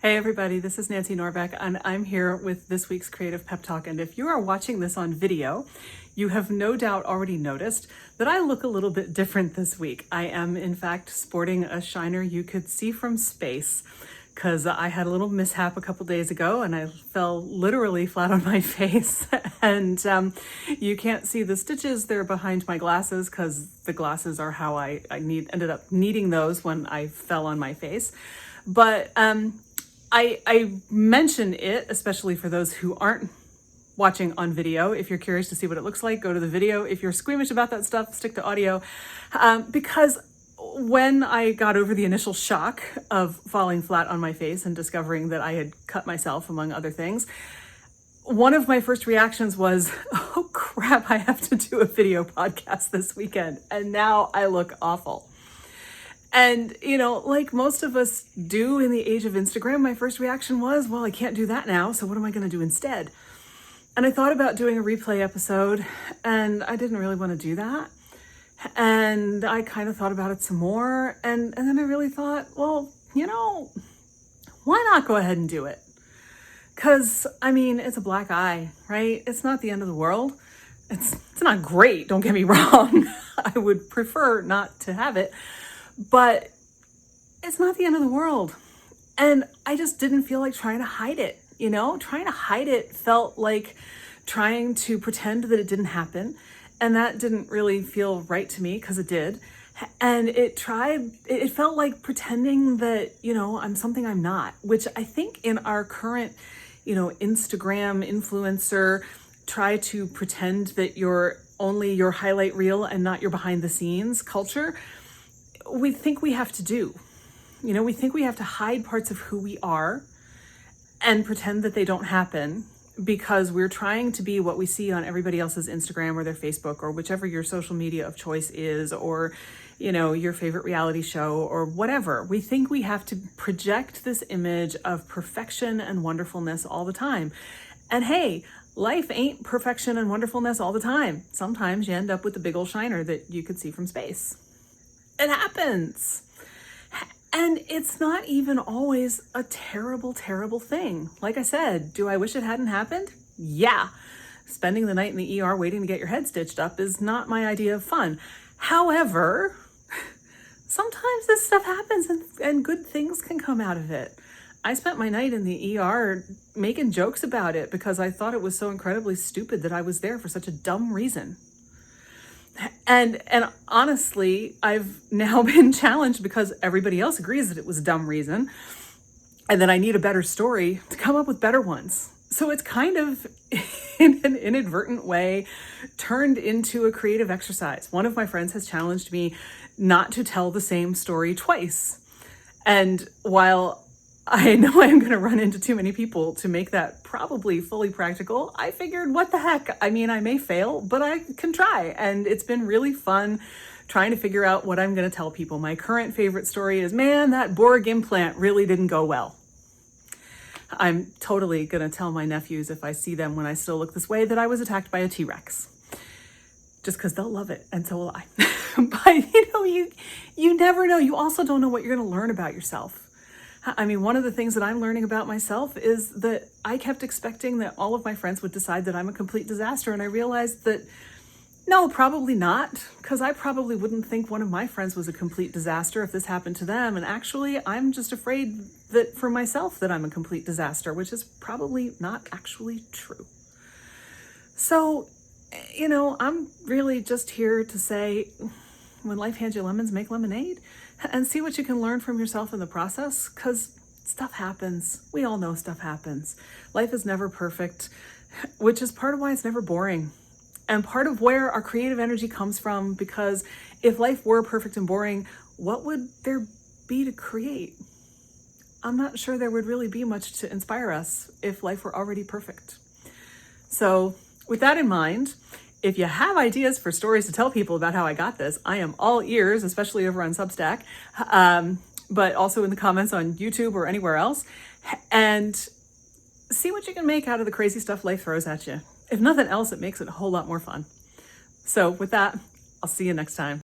Hey everybody, this is Nancy Norbeck and I'm here with this week's Creative Pep Talk. And if you are watching this on video, you have no doubt already noticed that I look a little bit different this week. I am in fact sporting a shiner you could see from space because I had a little mishap a couple days ago and I fell literally flat on my face. And you can't see the stitches, they're behind my glasses because the glasses are how I ended up needing those when I fell on my face. But I mention it, especially for those who aren't watching on video. If you're curious to see what it looks like, go to the video. If you're squeamish about that stuff, stick to audio. Because when I got over the initial shock of falling flat on my face and discovering that I had cut myself, among other things, one of my first reactions was, oh crap, I have to do a video podcast this weekend. And now I look awful. And, you know, like most of us do in the age of Instagram, my first reaction was, well, I can't do that now, so what am I going to do instead? And I thought about doing a replay episode, and I didn't really want to do that. And I kind of thought about it some more, and then I really thought, well, you know, why not go ahead and do it? Because, I mean, it's a black eye, right? It's not the end of the world. It's not great, don't get me wrong. I would prefer not to have it. But it's not the end of the world. And I just didn't feel like trying to hide it, you know? Trying to hide it felt like trying to pretend that it didn't happen. And that didn't really feel right to me because it did. And it felt like pretending that, you know, I'm something I'm not, which I think in our current, you know, Instagram influencer, try to pretend that you're only your highlight reel and not your behind the scenes culture. We think we have to do. You know, we think we have to hide parts of who we are and pretend that they don't happen because we're trying to be what we see on everybody else's Instagram or their Facebook or whichever your social media of choice is, or, you know, your favorite reality show or whatever. We think we have to project this image of perfection and wonderfulness all the time. And hey, life ain't perfection and wonderfulness all the time. Sometimes you end up with a big old shiner that you could see from space. It happens. And it's not even always a terrible, terrible thing. Like I said, do I wish it hadn't happened? Yeah. Spending the night in the ER waiting to get your head stitched up is not my idea of fun. However, sometimes this stuff happens and good things can come out of it. I spent my night in the ER making jokes about it because I thought it was so incredibly stupid that I was there for such a dumb reason. And honestly, I've now been challenged because everybody else agrees that it was a dumb reason and that I need a better story to come up with better ones. So it's kind of, in an inadvertent way, turned into a creative exercise. One of my friends has challenged me not to tell the same story twice. And while I know I'm going to run into too many people to make that probably fully practical, I figured, what the heck? I mean, I may fail, but I can try. And it's been really fun trying to figure out what I'm going to tell people. My current favorite story is, man, that Borg implant really didn't go well. I'm totally going to tell my nephews if I see them when I still look this way that I was attacked by a T-Rex. Just because they'll love it, and so will I. But, you know, you never know. You also don't know what you're going to learn about yourself. I mean, one of the things that I'm learning about myself is that I kept expecting that all of my friends would decide that I'm a complete disaster. And I realized that, no, probably not, because I probably wouldn't think one of my friends was a complete disaster if this happened to them. And actually, I'm just afraid that for myself that I'm a complete disaster, which is probably not actually true. So, you know, I'm really just here to say, when life hands you lemons, make lemonade. And see what you can learn from yourself in the process, because stuff happens. We all know stuff happens. Life is never perfect, which is part of why it's never boring. And part of where our creative energy comes from, because if life were perfect and boring, what would there be to create? I'm not sure there would really be much to inspire us if life were already perfect. So with that in mind, if you have ideas for stories to tell people about how I got this, I am all ears, especially over on Substack, but also in the comments on YouTube or anywhere else. And see what you can make out of the crazy stuff life throws at you. If nothing else, it makes it a whole lot more fun. So with that, I'll see you next time.